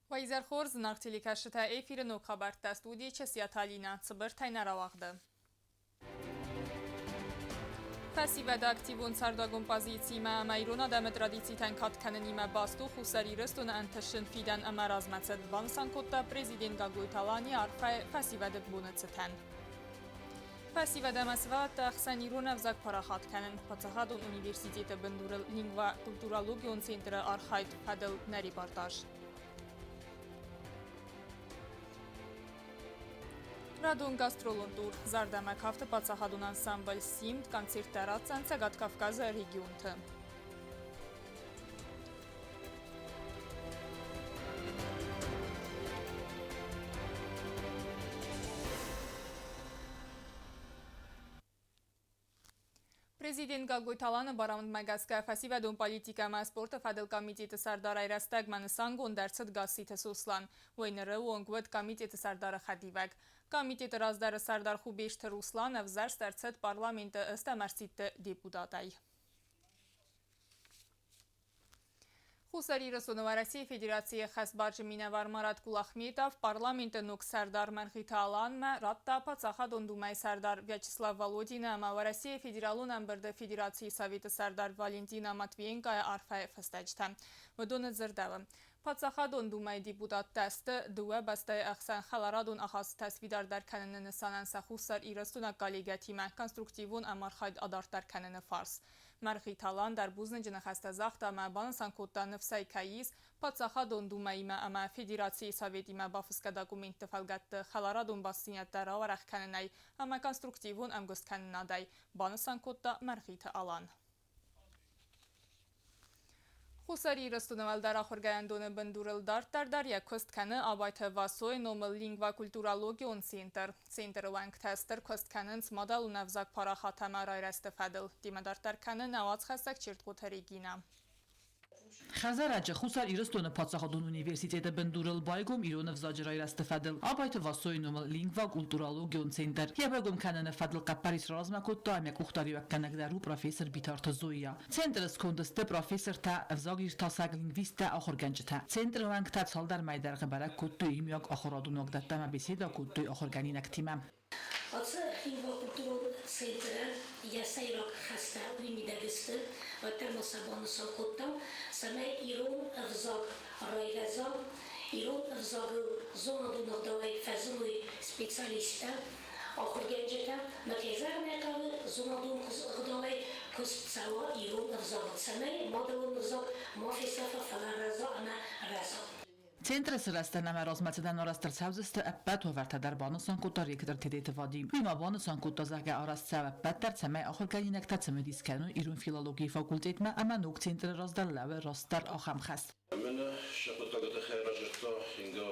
Вайзер Хорз нартили кашта эфир ну хабарта студии часиаталина цбртайна равагды. Фасивада активун сардагун позиции ма майруна дам традицийтан катканнима басту хусари рестун анташин фидан амаразмацад бансан котта президент Гагуйталани арфа фасивада бунацтан. Фасивада масват ахсанируна взак парахат канен пацахадун университета бендурал лингва культурологион центра архайт падал на репортаж. Радուն գաստրոլոն տուր, զարդամակ հավտը պացախադուն անսամբլ սիմտ, կանցիրտ տարած ծանցագատ Կավկազը ռեգիոնթը։ Президент Գագույթալանը բարամդ մագասկա ֆասիվադոն պոլիտիկա մա սպորտը ֆադել կամիտետը սարդար այրաստակ մանսանգոն դարձդ գասիթը սուսլան, ոյները ուոնգվդ կամիտետը սարդարը խադիվակ, կամիտետը ռազդարը սարդար խուբեշթը Ռուսլանը վզարս դարձդ պարլամենտը ըստամարսիտը դեպուտատայ։ Խուսարի ռսոնով Россия Федерации խասբարժը մինավար մարատ կուլախմետավ պարլամենտը նուկ սարդար մնխիթը ալանմը ռատտա պացախադոն դումայ սարդար Վյաչեսլավ Վալոդինը ամավ Россия Федералուն ամբրդը Федерации Սավիտը սարդար Վալենտինա Մատվիենկայ արխայ ֆստաջթա վդոնը զրդավը Պացախադոն դումայ դիպուտատ տեստը դուը բաստայ ախսան խալարադոն ախաս տասվիդար դարքաննը նսանանսա խուսար իրաստունա կալիգատիմը կոնստրուկտիվուն ամարխայդ ադարտար կաննը ֆարս Մարխիթալան դարբուզնը ջնախաստազախտա մա բանսան կոտտանը Վսայքայիս Պացախադոն դումայիմը ամա Ֆեդերացիի Սավետիմը բաֆսկա դակումենտ տվալգատը խալարադոն բասինյատտար ավարախ կաննայ ամա կոնստրուկտիվուն ամգոստ կաննադայ բանսան կոտտա Մարխիթը ալան Խուսարի ռստունավալ դարախորգայանդոնը բնդուրել դարտարդար յակոստքանը աբայթը վասոյ նոմլ լինգվա կուլտուրալոգիոն սինտր, սինտր վանք թեստր կոստքաննց մադալ ունավզակ պարախատամար այրաստը ֆադլ, դիմադարտարքանը նավաց խասակ չիրտկոթերի գինա։ Խազարաճը խուսար իրստոնը պացախադուն ունիվերսիտետը բնդուրել բայգում իրոնով զաջրայրաստը ֆադլ, աբայթը վասոյնում լինգվա կուլտուրալոգիոն ցենտր, եբագում կանանը ֆադլ կապարիս ռազմակոտտո ամյակ ուխտարիվակ կանագդարու պրոֆեսոր Բիթարթը Զոյա։ Ցենտրս կոնդստը պրոֆեսոր թա վզագիր տասակ լինգվիստա ախորգանջթա։ Ցենտրը վանք թա ցալդար մայդար գբարակ կոտտո իմյակ ախորադունոկ դատամա բեսեդա կոտտո ախորգանին ակտիմա։ Отца лингва культурного центра я сайрок хаста уимидагисты, термосабону салкоттам, саме ирон взаг райгазам, ирон взаг зона дунагдалай фазлуй специалиста, охоргенджета, накезар некавы зона дунагдалай кустцава ирон взаг, саме моделон взаг мофисафа фалараза ана раза. Центрը սրաստանամը ռազմացդան օրաստրցավզստը ապատ հովարտադար բանոսան կոտար եկդր թեդեթ վադիմ։ Հիմա բանոսան կոտազագը արասցավ ապատ դարձամայ ախորգանինակ տացմը դիսկանու իրուն ֆիլոլոգիի ֆակուլտետմա ամանուկ ցենտրը ռոզդալ լավը ռոստար ախամխաստ։ Mənə şapıtaqda xeyraşıqda inga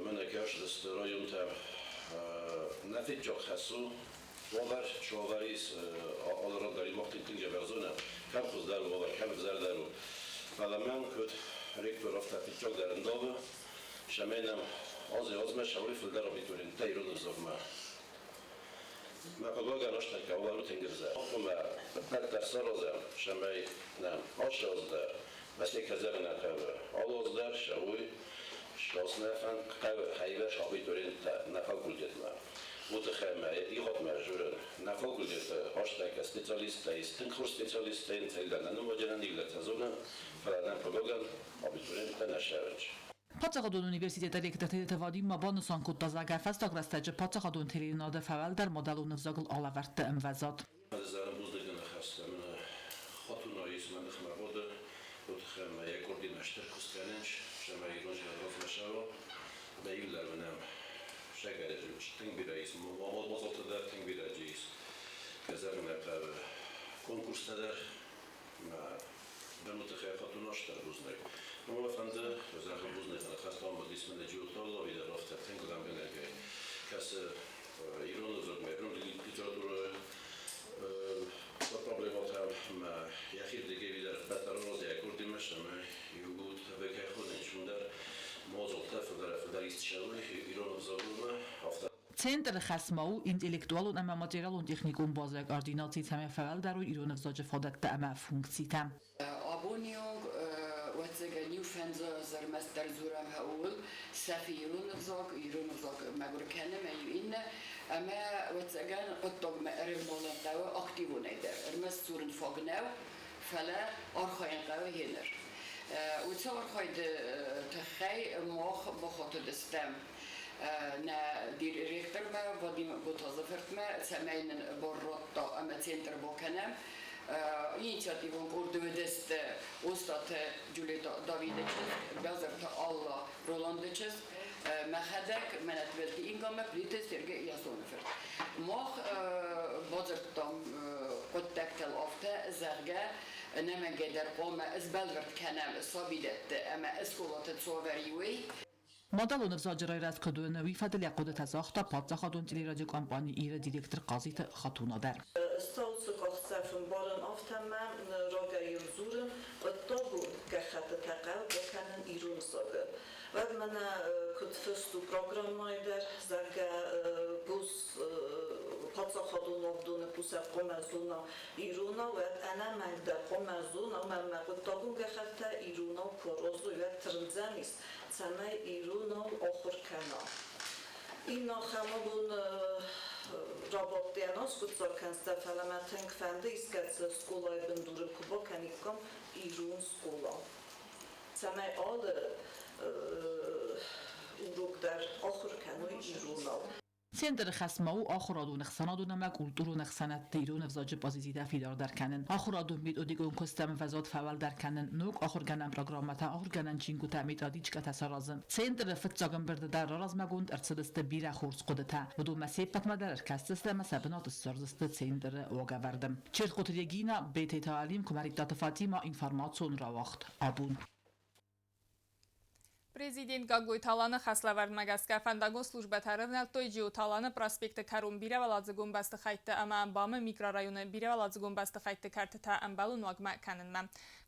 mənə kəşdəst rayonta nafit çox xəsu Volar şovaris alırlar muhtemelen verzona kam kızlar volar kam kızlar Parlament köt rektor hafta çok derindavı şamenem az meşavi filder abiturin tayrın zogma ما قبل جانشتن كأولو تنجزه أخوما بتر سرزه شماي نعم عشرة ده بس يكذبنا كذا الله زدر شوي شخصنا فن قوي حيوان شعبي تورين نفاق جدنا متخمة يخاط مجرد نفاق جد عشرة كسبيتاليست تايس تنخور سبيتاليست تاين تلقنا نموجنا نيجلا تزونا فلان قبل أبي تورين تناشرج Պացախադոն ունիվերսիտետը եկդրթեդեթ վադիմ մաբանուսան կոտազագա ֆաստագրաստաջը պացախադոն թերինադը ֆավալ դար մոդալու նվզագլ ալավարտը ըմվազատ։ Զարը բուզդգնը խաստեմ խատունայիս մանդխ մաբոդը ոտխեմ եկորդի նաշտր կուստյանենչ շամա իրոն ժարով նշավո բեյիլլար վնամ շագարեջուչ տինգբիրայիս մոզոտը դար տինգբիրաջիս կզարն եպավ կոնկուրստադար Benutze Fatun-Oster buznek. No efendim, özellikle buznek hasta olmadı isminde Cihutlarla bir de rafta tengudan belirge. Kası İran'da zorma, İran literatürü problemat hem yahir de geviler betaranoz ya kurdimeş ama yugut ve kayhodun şunlar mozolta feder istişarı İran'da zorma hafta Ցենտրը խասմաու ինտելեկտուալ ու մատերիալ ու տեխնիկում բազակ արդինացի ցամե ֆալ դարու իրոնով զոջը ֆոդակտա ամա ֆունկցիա Abonniog, vagy وزگانی و فنزا زرمستر زورم هول سفیرون زاق ایرون زاق مگر کنه این اما وزگان قطع مقرب مالن قوه اکتیونه در ارمس زورن فاقناو فلا آرخاین قوه هنر و تا آرخاید تخی ماخ بخاطر دستم na director ma Vadim Botazafert ma سمعين برات أما سنتر بوكنام initiativon orduvdest ostat Julieta Davidec bazert alla Rolandeces mahadek menetvelti ingame plites terge jasonfer mag bazertam kontaktel afte zerge nemengeder qoma ezbelvert kanam sabidet ama eskolatet soveriui مادلون افزاجرای رد کدوه نوی فدل یقود تزاختا پادزا خادون تیلی راجع کمپانی ایر دیرکتر قاضیت خاتونا در استاوسو قاختفن بارن آفتمم راگای زورن و دابو که خط تقل بکنن ایرون ساده و من کد فستو پروگرام مایدر زرگه بوس پادزا خادون آفدون بوسر قمزونا ایرونا و انا مگدر قمزونا و من مقود دابون که خط ایرونا و پروزو و ترنزمیست سمه ایرونا و آخر کنا اینا خمابون رابط دیاناس کدزار کنسته فلما تنگ فنده ایسکتس سکولای بندور کبا کنیکم ایرون سکولا سمه آل اروک در آخر کنوی ایرونا سندر خسمه و آخرادون خسنادون ما کلتورون خسنت تیرون افزاج بازیزیده فیدار در کنن آخرادون بید ادیگون کستم فزاد فعال در کنن نوک آخر گنم پروگرامتا آخر گنن چینگو تعمید آدیچ که تسرازن سندر فتزاگن برده در راز مگوند ارتدست بیره خورس قدتا و دو مسیبت مدر ارکستست مسابنات السرزست سندر واقع وردم چرت قطریگینا بیت تعلیم کمریدات فاطیما اینفارماتسون را وقت آبون Prezident Gagoi Talana xəsləvərd məgəskə fəndagon slujbə tərəvnəl toyciu Talana prospekti Karun birə və ladzıqon bəsti xaytdı əmə əmbamı mikrorayonu birə və ladzıqon bəsti xaytdı kərtitə əmbəlun vaqmə kəninmə.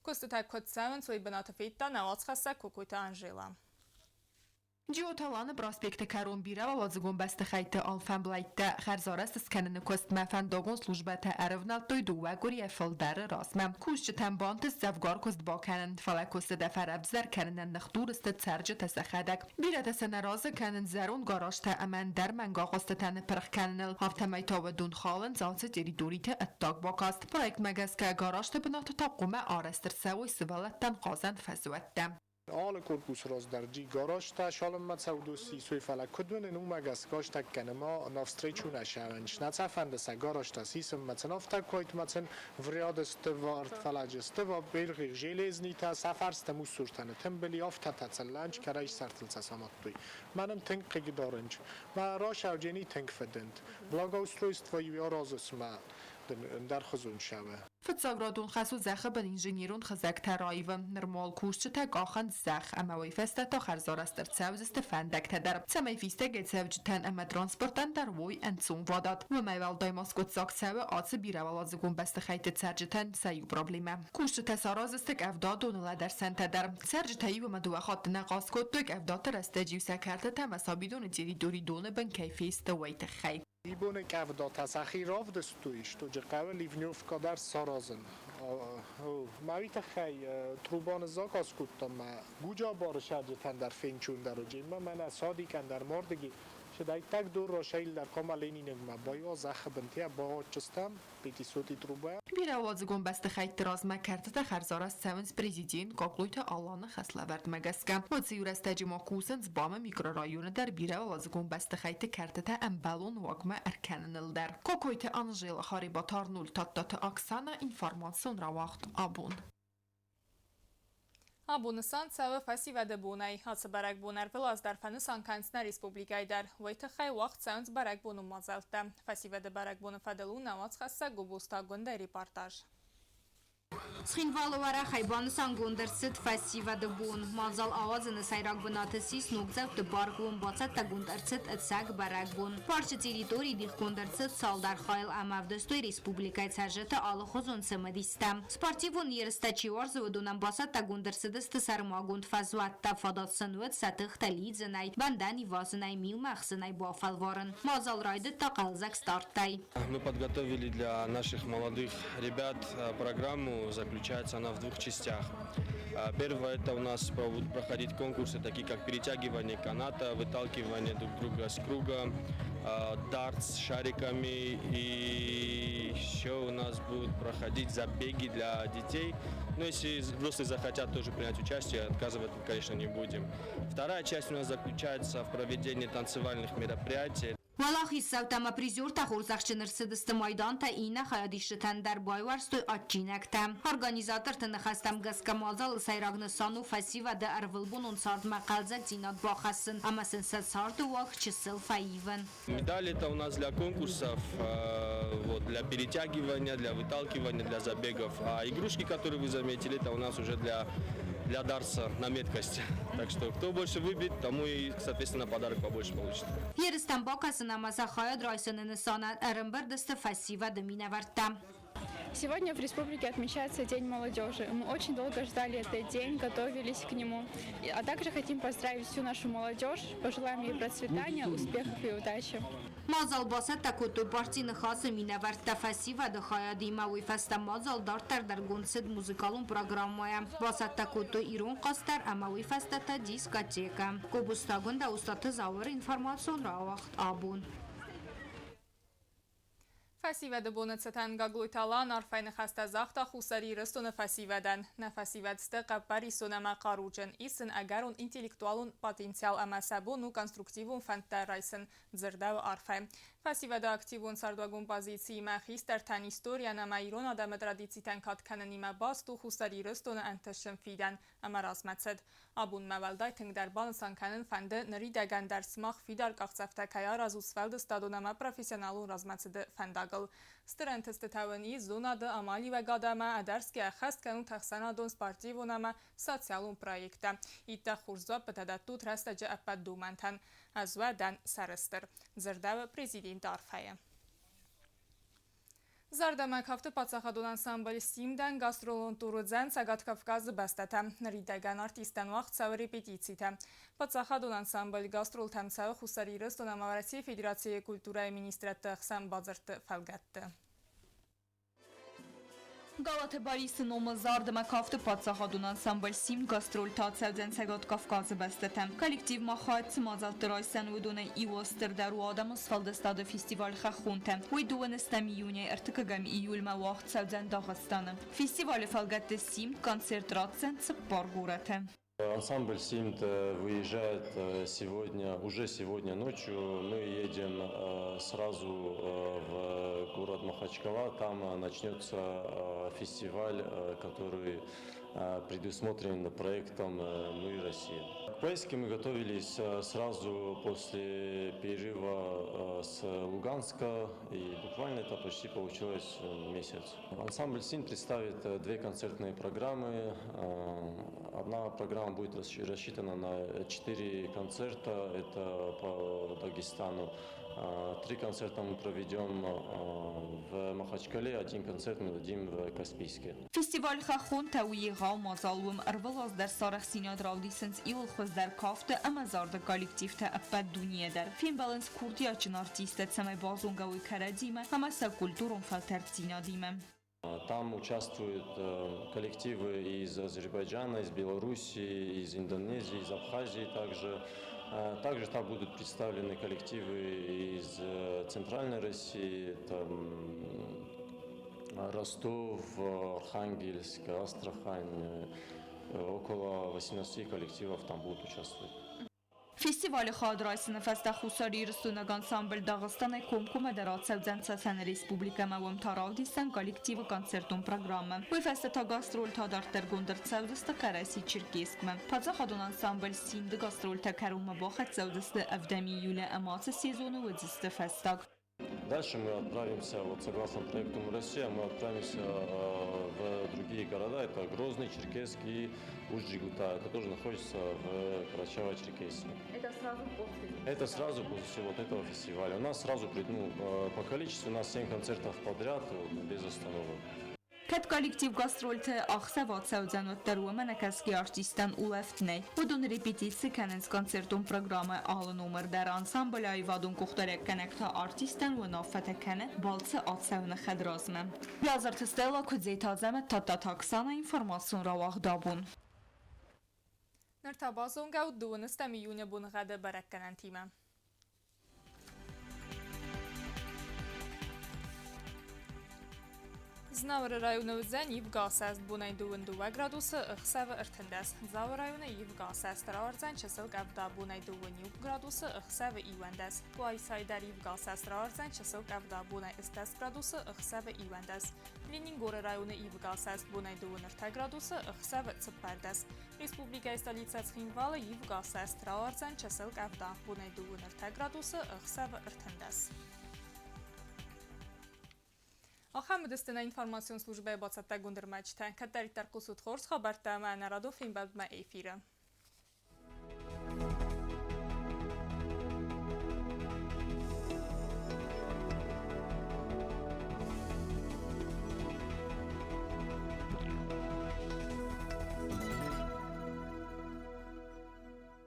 Kostitə kodsəvən soy bənatı feytdə nəvac xəssə kokoyta Anjela. جیوتالان پروسپکت کرون بیره و وازگون بست خیت آلفن بلایت خرزارست اسکنن کوست مفن داگون سلوجبت ارونال توی دوه گوری افل در راسمم کوشت تنبانت زفگار کوست باکنن فلکوست دفر ابزر کنن نخدور است تسرج تسخدک بیره تسن راز کنن زرون گاراشت امن در منگا قست تن پرخ کنن هفته میتا و دون خالن زانس جری دوریت اتاق باکاست پرویکت مگس که گاراشت بنات تاقوم آرستر سوی سوالت تن قازن فزوتم آل کورپوس راز در جی گاراژ تا شالم مت سودوسی سوی فلک کدون نو مگس گاش تا کنما نافستری چون شونش نت فند س گاراژ تا سیسم مت نافتا کویت متن وریاد است وارد فلاج است و بیرغ ژلزنی تا سفر است موسورتن تمبلی افتا تسلنج کرایش سرتل سامات توی منم تنگ قگی دارنج ما را شوجنی تنگ فدند بلاگا استرویست و یو رازس ما در خزون شوه فتزاگرادون خسو زخه بن انجینیرون خزک ترایون نرمال کوشت تا گاخن زخ اما ویفسته تا خرزار است در سوزست فندک تدر سمی فیسته گت سوجتن اما ترانسپورتن در وی انسون واداد و میوال دایماس گت ساک سوه آتس بیروالازگون بست خیت سرجتن سیو پروبلیمه کوشت تساراز استک افدادون لدر سنت در سرجتایی و مدوه خاط نقاس کد توک افداد رستجیو سکرت تا مسابیدون جیری دوری دون بن کیفیست ویت خی ایبونه که افداد تسخیر راف دستویش تو جقوه لیونیوف کادر سارازن مویت خی تروبان زاکاس کتم گوجا بار شرجتن در فینچون در جیمه من اسادی کن در مردگی شدای تک دور را شیل در کاملینی نگمه بایا زخ بنتیه با چستم بیتی سوتی تروبه بیره وازگون بست خیت دراز مکرتت خرزار سونس پریزیدین قاقلویت آلان خسلورد مگسکم و زیورست تجیما کوسنز بام میکرورایون در بیره وازگون بست خیت کرتت امبالون واگمه ارکننل در کوکویت آنژیل خاری با تارنول تاتات اکسانا اینفارماسیون را وقت آبون Abunisan səvə fəsivədə bunay, hatsı bərək bunar vəl azdarfəni Sankansına Respublikay dar, vaytı xay vaxt səvəns bərək bunu mazaltda. Fəsivədə bərək bunu fədəlu navac xəssə qubusta gündə reportaj. Sxinvalovara xaybanısan gondarsit fəsivədə bun, mazal avazını sayraq bınatı nogzavdı barqlun bacat da gondarsit etsəq bərək bun. Parça teritori dix gondarsit saldar xayl əməvdəstoy Respublikay sərjəti alı xozun sımədistəm. Sportivun yeristə çivar zıvıdunan bacat da gondarsidisті sarıma gond fəzvətdə fadatsınvət sətıq təlidzinay, bəndən ivazınay mil məxsinay bafalvarın. Mazal raydı da qalzak starttay. Мы подготовили для наших молодых ребят программу, заключается она в двух частях. Первое, это у нас будут проходить конкурсы, такие как перетягивание каната, выталкивание друг друга с круга, дартс с шариками, и еще у нас будут проходить забеги для детей. Но если взрослые захотят тоже принять участие, отказывать, конечно, не будем. Вторая часть у нас заключается в проведении танцевальных мероприятий. Валахи саутама призор та хурзахчыныр сыдысты майдан та ина хаядишытан дар байварстой атчинекта. Организатор та нахастам гаскамазал сайрагны сану фасива да арвылбун он сард мақалзак зинат бахасын, ама сынсад сарду вах чисыл фаивен. Медали это у нас для конкурсов, для перетягивания, для выталкивания, для забегов. А игрушки, которые вы заметили, это у нас уже для дарса на меткость. Так что кто больше выбит, тому и, соответственно, подарок побольше получит. Ерыстан бакасын амаса хаяд райсынын санат арымбырдысты фасива да минаварта. Сегодня в республике отмечается День молодежи. Мы очень долго ждали этот день, готовились к нему. А также хотим поздравить всю нашу молодежь, пожелаем ей процветания, успехов и удачи. Мазал басат такуту партийны хасы минаварта фасива да хаяди мауи фаста мазал дартар дар гонсед музыкалун программая. Басат такуту ирон қастар амауи фаста та дискотека. Кобустагун да устаты завыр информацион равахт абун. Фасиведы бонецетен гаглуйталан арфайны хаста захта хусари рыстуны фасиведен. На фасиведсты қаппари сонама қаруджен. Исін агар он интеллектуалун потенциал амасабуну конструктивун фантар райсын дзырдав арфай. Фасиведы активун сардвагун позиции махистер тан история нама ирон адам традиции тен катканенима басту хусари рыстуны антышын фиден ама размацед. Абун мавалдай тнгдар балансан канын фанды нридаган дар смах фидар қақцафта кая разусфелды стадунама профессионалун размацеды фандагл. Стырентысты тавани зонады амали ва гадама адарски ахаст канун тахсанадон спортивунама социалун проекта. Итта хурза патадатту трастаджа аппад думантан. Азвадан сарыстыр. Зырдавы президент арфая. Зардамак хавты пацахадунан самбали симден гастролон турудзен Сагат Кавказы бастата. Ридаган артистан вақт савы репетицита. Пацахадунан самбали гастрол тамсавы хусари рыстона Маварасия Федерация культурай министраты Хсан Базырты фалгатты. Galata Barisin omazardı makafты пацахадунан самбал сим гастрол тацевден Сагат Кавказы бастата. Коллектив махатцы мазалтырайсан удуна иостырдар у адам асфалды стады фестиваль хахунта. Уйдуан истами июня артыкагам июль мавахт савден Дагыстаны. Фестиваль фалгатты сим концерт рацен цыппар гураты. Ансамбль «Симт» выезжает уже сегодня ночью. Мы едем сразу в город Махачкала. Там начнется фестиваль, который предусмотрен проектом «Мы Россия». К поездке мы готовились сразу после перерыва с Луганска, и буквально это почти получилось месяц. Ансамбль «Симт» представит две концертные программы. Одна программа будет рассчитана на 4 концерта, это по Дагестану. 3 концерта мы проведем в Махачкале, 1 концерт мы дадим в Каспийске. Фестиваль хахунта уйгал мазалвым арвалаз дар сарах синад раудисенс ил хоз дар кафта амазарда коллективта аппад дуниядар. Фин баланс курдиячын артистет самай базунгауи карадима, амаса культурун фалтертинадима. Там участвуют коллективы из Азербайджана, из Белоруссии, из Индонезии, из Абхазии также. Также там будут представлены коллективы из Центральной России, Ростов, Архангельск, Астрахань. Около 18 коллективов там будут участвовать. Фестиваль хадрайсыны фаста хусари рыстунаган самбл Дагыстаны комкума дарацевден Сасан Республика мавам таравдисан коллективы концертун программы. Уй фаста та гастрол та дартер гундер цевдысты караси Черкескмы. Пацахадун ансамбль синды гастрол та карума бахат цевдысты авдами июля амасы сезоны выдзысты фастаг. Дальше мы отправимся, согласно проекту «Россия», мы отправимся в другие города. Это Грозный, Черкесск и Усть-Джигута. Это тоже находится в Карачаево-Черкесии. Это сразу после? Это сразу после вот этого фестиваля. У нас сразу, по количеству, у нас 7 концертов подряд, без остановок. Kət kollektiv gastroltı Ağsəvat səvcənətlər mənəkəski artistən uləftnəy. Budun repetisi kənəz konsertun proqramı alı numerdər ansambl ayvadun qoxtarək kənəkta artistən və nafətə kənə balsı atsəvnə xədrazmə. Yazır tüstəla küdzey tazəmət tatta taksana informasyon ravaq dabun. نرتبازونگا و دونستم یونه بون غده برکنن تیمم. Znavr rayonu Zeniv gasest bunay duun 2 gradusu ıxsəv ırtındas. Zav rayonu Yiv gasest rarzen çısıl qavda bunay duun 2 gradusu ıxsəv ivendas. Quaysayder Yiv gasest rarzen çısıl qavda bunay istas gradusu ıxsəv ivendas. Leningor rayonu Yiv gasest bunay duun 2 gradusu ıxsəv çıpperdas. Respublika stolica Txinval Yiv gasest rarzen çısıl qavda bunay duun 2 gradusu ıxsəv ırtındas. آخر مدستنا اینفورماسیون سلوجبه باصت گندر مجتن که در ترقصد خورس خبرت معنا رادو فیلم بعد ما ایفیره.